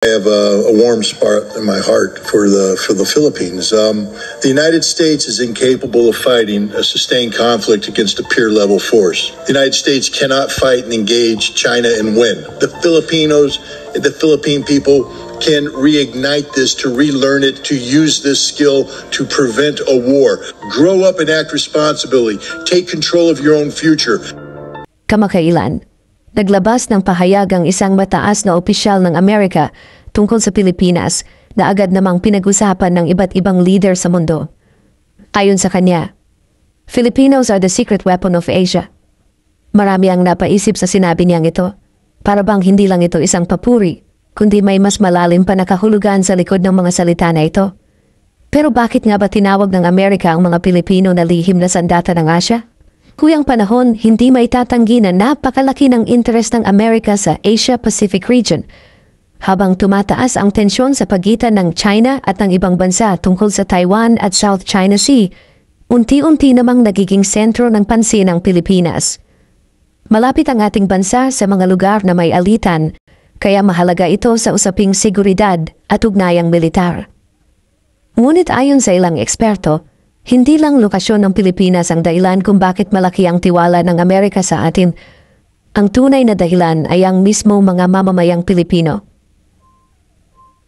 I have a warm spot in my heart for the Philippines. The United States is incapable of fighting a sustained conflict against a peer level force. The United States cannot fight and engage China and win. The Filipinos, the Philippine people can reignite this, to relearn it, to use this skill to prevent a war. Grow up and act responsibly. Take control of your own future. Kamakailan, naglabas ng pahayag ang isang mataas na opisyal ng Amerika tungkol sa Pilipinas na agad namang pinag-usapan ng iba't ibang leader sa mundo. Ayon sa kanya, Filipinos are the secret weapon of Asia. Marami ang napaisip sa sinabi niyang ito, para bang hindi lang ito isang papuri, kundi may mas malalim pa na kahulugan sa likod ng mga salita na ito. Pero bakit nga ba tinawag ng Amerika ang mga Pilipino na lihim na sandata ng Asya? Kuyang panahon, hindi may tatanggi na napakalaki ng interes ng Amerika sa Asia-Pacific region, habang tumataas ang tensyon sa pagitan ng China at ng ibang bansa tungkol sa Taiwan at South China Sea, unti-unti namang nagiging sentro ng pansin ng Pilipinas. Malapit ang ating bansa sa mga lugar na may alitan, kaya mahalaga ito sa usaping seguridad at ugnayang militar. Ngunit ayon sa ilang eksperto, hindi lang lokasyon ng Pilipinas ang dahilan kung bakit malaki ang tiwala ng Amerika sa atin. Ang tunay na dahilan ay ang mismo mga mamamayang Pilipino.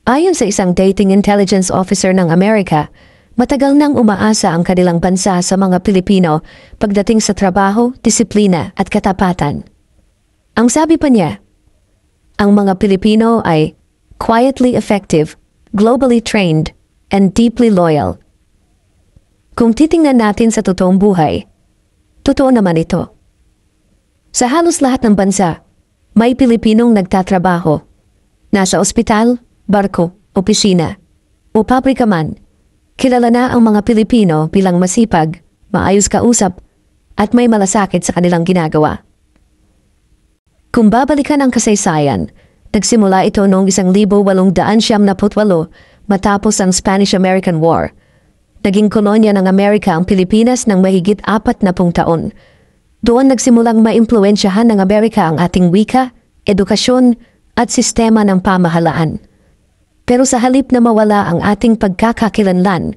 Ayon sa isang dating intelligence officer ng Amerika, matagal nang umaasa ang kanilang bansa sa mga Pilipino pagdating sa trabaho, disiplina at katapatan. Ang sabi pa niya, ang mga Pilipino ay quietly effective, globally trained, and deeply loyal. Kung titingnan natin sa totoong buhay, totoo naman ito. Sa halos lahat ng bansa, may Pilipinong nagtatrabaho. Nasa ospital, barko, opisina, o pabrika man, kilala na ang mga Pilipino bilang masipag, maayos kausap, at may malasakit sa kanilang ginagawa. Kung babalikan ang kasaysayan, nagsimula ito noong 1898 matapos ang Spanish-American War. Naging kolonya ng Amerika ang Pilipinas ng mahigit 40 taon. Doon nagsimulang maimpluwensyahan ng Amerika ang ating wika, edukasyon, at sistema ng pamahalaan. Pero sa halip na mawala ang ating pagkakakilanlan,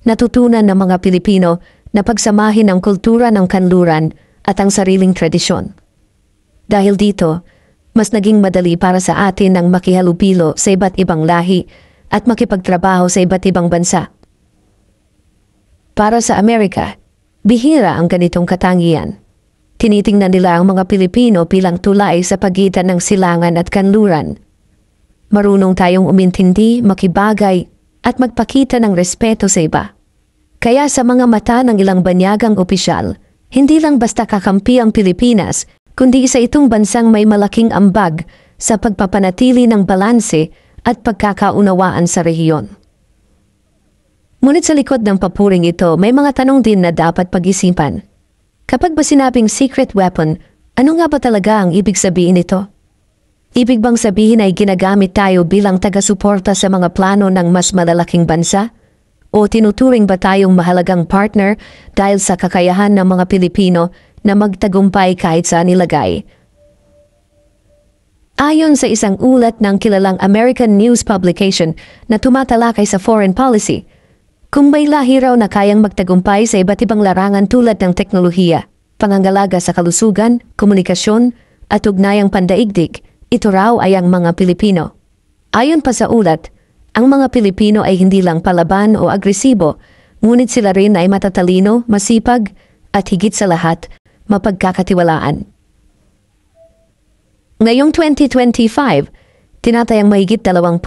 natutunan ng mga Pilipino na pagsamahin ang kultura ng kanluran at ang sariling tradisyon. Dahil dito, mas naging madali para sa atin ang makihalubilo sa iba't ibang lahi at makipagtrabaho sa iba't ibang bansa. Para sa Amerika, bihira ang ganitong katangian. Tinitingnan nila ang mga Pilipino bilang tulay sa pagitan ng silangan at kanluran. Marunong tayong umintindi, makibagay, at magpakita ng respeto sa iba. Kaya sa mga mata ng ilang banyagang opisyal, hindi lang basta kakampi ang Pilipinas, kundi isa itong bansang may malaking ambag sa pagpapanatili ng balanse at pagkakaunawaan sa rehiyon. Ngunit sa likod ng papuring ito, may mga tanong din na dapat pag-isipan. Kapag ba sinabing secret weapon, ano nga ba talaga ang ibig sabihin nito? Ibig bang sabihin ay ginagamit tayo bilang taga-suporta sa mga plano ng mas malalaking bansa? O tinuturing ba tayong mahalagang partner dahil sa kakayahan ng mga Pilipino na magtagumpay kahit saan nilagay? Ayon sa isang ulat ng kilalang American news publication na tumatalakay sa foreign policy, kung may lahi raw na kayang magtagumpay sa iba't ibang larangan tulad ng teknolohiya, pangangalaga sa kalusugan, komunikasyon, at ugnayang pandaigdig, ito raw ay ang mga Pilipino. Ayon pa sa ulat, ang mga Pilipino ay hindi lang palaban o agresibo, ngunit sila rin ay matatalino, masipag, at higit sa lahat, mapagkakatiwalaan. Ngayong 2025, tinatayang mahigit 2.3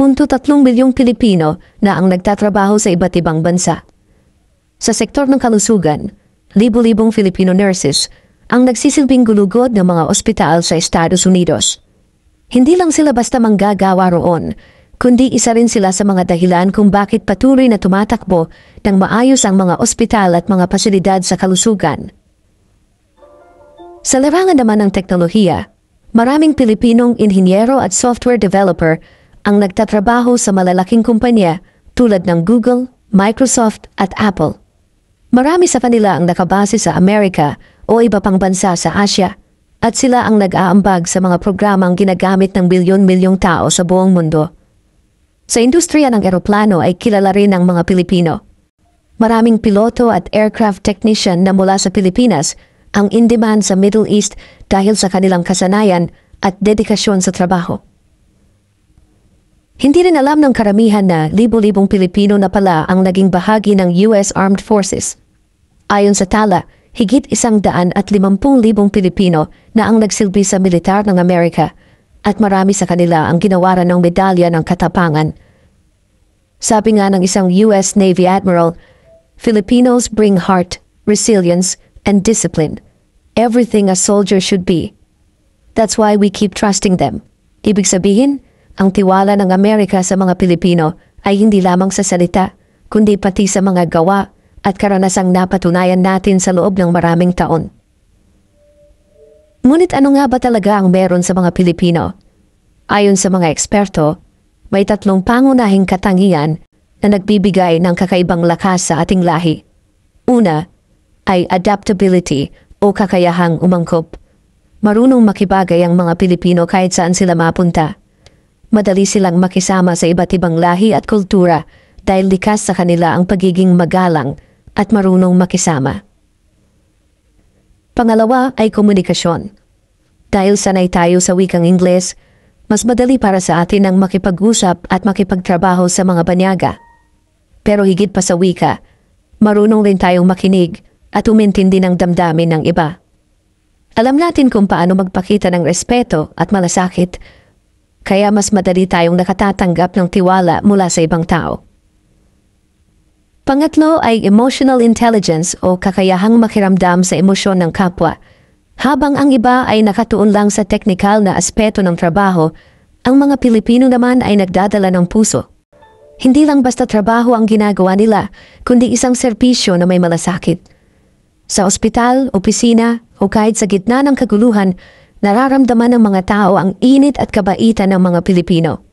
milyong Pilipino na ang nagtatrabaho sa iba't ibang bansa. Sa sektor ng kalusugan, libu-libong Filipino nurses ang nagsisilbing gulugod ng mga ospital sa Estados Unidos. Hindi lang sila basta manggagawa roon, kundi isa rin sila sa mga dahilan kung bakit patuloy na tumatakbo ng maayos ang mga ospital at mga pasilidad sa kalusugan. Sa larangan naman ng teknolohiya, maraming Pilipinong inhinyero at software developer ang nagtatrabaho sa malalaking kumpanya tulad ng Google, Microsoft at Apple. Marami sa kanila ang nakabase sa Amerika o iba pang bansa sa Asya, at sila ang nag-aambag sa mga programang ginagamit ng milyon-milyong tao sa buong mundo. Sa industriya ng eroplano ay kilala rin ang mga Pilipino. Maraming piloto at aircraft technician na mula sa Pilipinas ang in-demand sa Middle East dahil sa kanilang kasanayan at dedikasyon sa trabaho. Hindi rin alam ng karamihan na libo-libong Pilipino na pala ang naging bahagi ng US Armed Forces. Ayon sa tala, higit 150,000 Pilipino na ang nagsilbi sa militar ng Amerika at marami sa kanila ang ginawaran ng medalya ng katapangan. Sabi nga ng isang US Navy Admiral, Filipinos bring heart, resilience, and discipline. Everything a soldier should be. That's why we keep trusting them. Ibig sabihin, ang tiwala ng Amerika sa mga Pilipino ay hindi lamang sa salita, kundi pati sa mga gawa at karanasang napatunayan natin sa loob ng maraming taon. Ngunit ano nga ba talaga ang meron sa mga Pilipino? Ayon sa mga eksperto, may 3 pangunahing katangian na nagbibigay ng kakaibang lakas sa ating lahi. Una ay adaptability o kakayahang umangkop. Marunong makibagay ang mga Pilipino kahit saan sila mapunta. Madali silang makisama sa iba't ibang lahi at kultura dahil likas sa kanila ang pagiging magalang at marunong makisama. Pangalawa ay komunikasyon. Dahil sanay tayo sa wikang Ingles, mas madali para sa atin ang makipag-usap at makipagtrabaho sa mga banyaga. Pero higit pa sa wika, marunong rin tayong makinig at umintindi ng damdamin ng iba. Alam natin kung paano magpakita ng respeto at malasakit, kaya mas madali tayong nakatatanggap ng tiwala mula sa ibang tao. Pangatlo ay emotional intelligence o kakayahang makiramdam sa emosyon ng kapwa. Habang ang iba ay nakatuon lang sa teknikal na aspeto ng trabaho, ang mga Pilipino naman ay nagdadala ng puso. Hindi lang basta trabaho ang ginagawa nila, kundi isang serbisyo na may malasakit. Sa ospital, opisina, o kahit sa gitna ng kaguluhan, nararamdaman ng mga tao ang init at kabaitan ng mga Pilipino.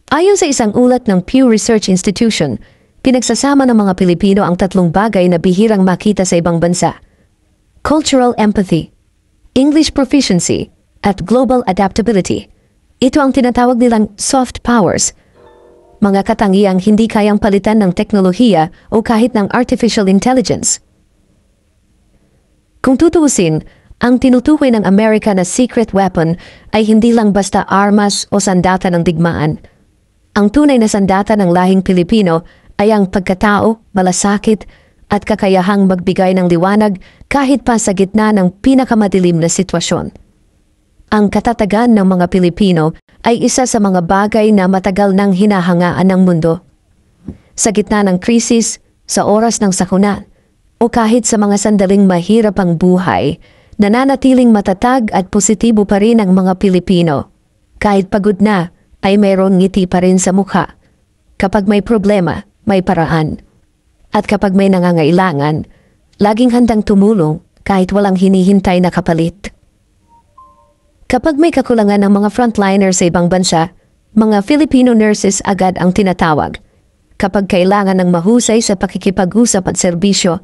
Ayon sa isang ulat ng Pew Research Institution, pinagsasama ng mga Pilipino ang 3 bagay na bihirang makita sa ibang bansa: cultural empathy, English proficiency, at global adaptability. Ito ang tinatawag nilang soft powers, mga katangiang hindi kayang palitan ng teknolohiya o kahit ng artificial intelligence. Kung tutuusin, ang tinutukoy ng Amerika na secret weapon ay hindi lang basta armas o sandata ng digmaan. Ang tunay na sandata ng lahing Pilipino ay ang pagkatao, malasakit, at kakayahang magbigay ng liwanag kahit pa sa gitna ng pinakamadilim na sitwasyon. Ang katatagan ng mga Pilipino ay isa sa mga bagay na matagal nang hinahangaan ng mundo. Sa gitna ng krisis, sa oras ng sakuna, o kahit sa mga sandaling mahirap ang buhay, nananatiling matatag at positibo pa rin ang mga Pilipino. Kahit pagod na, ay mayroong ngiti pa rin sa mukha. Kapag may problema, may paraan. At kapag may nangangailangan, laging handang tumulong kahit walang hinihintay na kapalit. Kapag may kakulangan ng mga frontliner sa ibang bansa, mga Filipino nurses agad ang tinatawag. Kapag kailangan ng mahusay sa pakikipag-usap at serbisyo,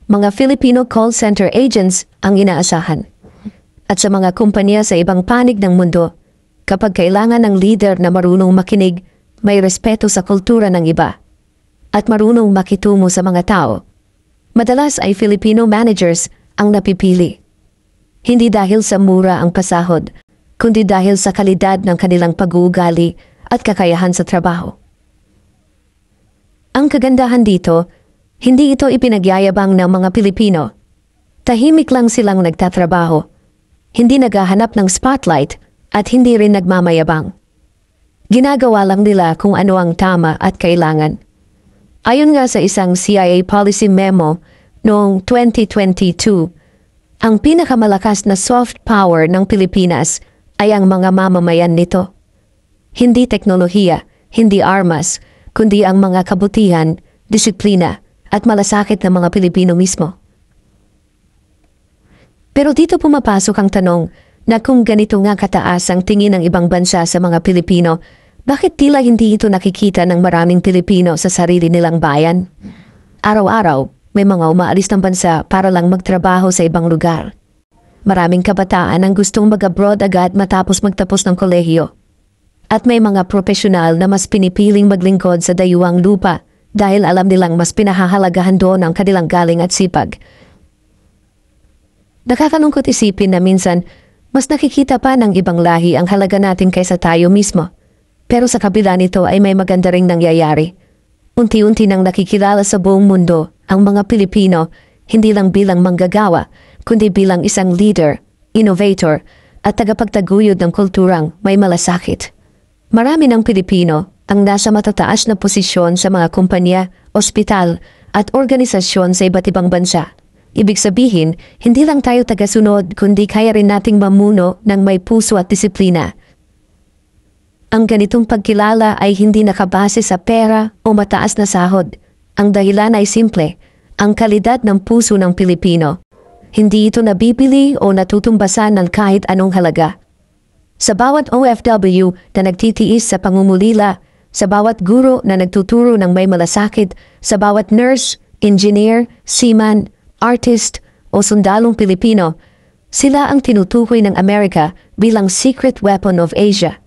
mga Filipino call center agents ang inaasahan. At sa mga kumpanya sa ibang panig ng mundo, kapag kailangan ng leader na marunong makinig, may respeto sa kultura ng iba, at marunong makitungo sa mga tao, madalas ay Filipino managers ang napipili. Hindi dahil sa mura ang pasahod, kundi dahil sa kalidad ng kanilang pag-uugali at kakayahan sa trabaho. Ang kagandahan dito, hindi ito ipinagyayabang ng mga Pilipino. Tahimik lang silang nagtatrabaho, hindi naghahanap ng spotlight at hindi rin nagmamayabang. Ginagawa lang nila kung ano ang tama at kailangan. Ayon nga sa isang CIA policy memo noong 2022, ang pinakamalakas na soft power ng Pilipinas ay ang mga mamamayan nito. Hindi teknolohiya, hindi armas, kundi ang mga kabutihan, disiplina, at malasakit ng mga Pilipino mismo. Pero dito pumapasok ang tanong na kung ganito nga kataas ang tingin ng ibang bansa sa mga Pilipino, bakit tila hindi ito nakikita ng maraming Pilipino sa sarili nilang bayan? Araw-araw, may mga umaalis ng bansa para lang magtrabaho sa ibang lugar. Maraming kabataan ang gustong mag-abroad agad matapos magtapos ng kolehiyo. At may mga profesional na mas pinipiling maglingkod sa dayuhang lupa dahil alam nilang mas pinahahalagahan doon ang kanilang galing at sipag. Nakakalungkot isipin na minsan, mas nakikita pa ng ibang lahi ang halaga natin kaysa tayo mismo. Pero sa kabila nito ay may maganda ring nangyayari. Unti-unti nang nakikilala sa buong mundo ang mga Pilipino hindi lang bilang manggagawa, kundi bilang isang leader, innovator, at tagapagtaguyod ng kulturang may malasakit. Marami ng Pilipino ang nasa matataas na posisyon sa mga kumpanya, ospital, at organisasyon sa iba't ibang bansa. Ibig sabihin, hindi lang tayo tagasunod kundi kaya rin nating mamuno ng may puso at disiplina. Ang ganitong pagkilala ay hindi nakabase sa pera o mataas na sahod. Ang dahilan ay simple, ang kalidad ng puso ng Pilipino. Hindi ito nabibili o natutumbasan ng kahit anong halaga. Sa bawat OFW na nagtitiis sa pangungulila, sa bawat guro na nagtuturo ng may malasakit, sa bawat nurse, engineer, seaman, artist o sundalong Pilipino, sila ang tinutukoy ng Amerika bilang secret weapon of Asia.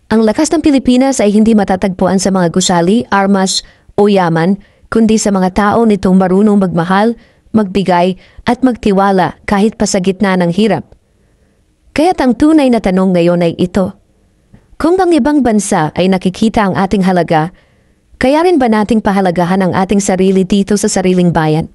Ang lakas ng Pilipinas ay hindi matatagpuan sa mga gusali, armas o yaman, kundi sa mga tao nitong marunong magmahal, magbigay at magtiwala kahit pa sa gitna ng hirap. Kaya't ang tunay na tanong ngayon ay ito. Kung ang ibang bansa ay nakikita ang ating halaga, kaya rin ba nating pahalagahan ang ating sarili dito sa sariling bayan?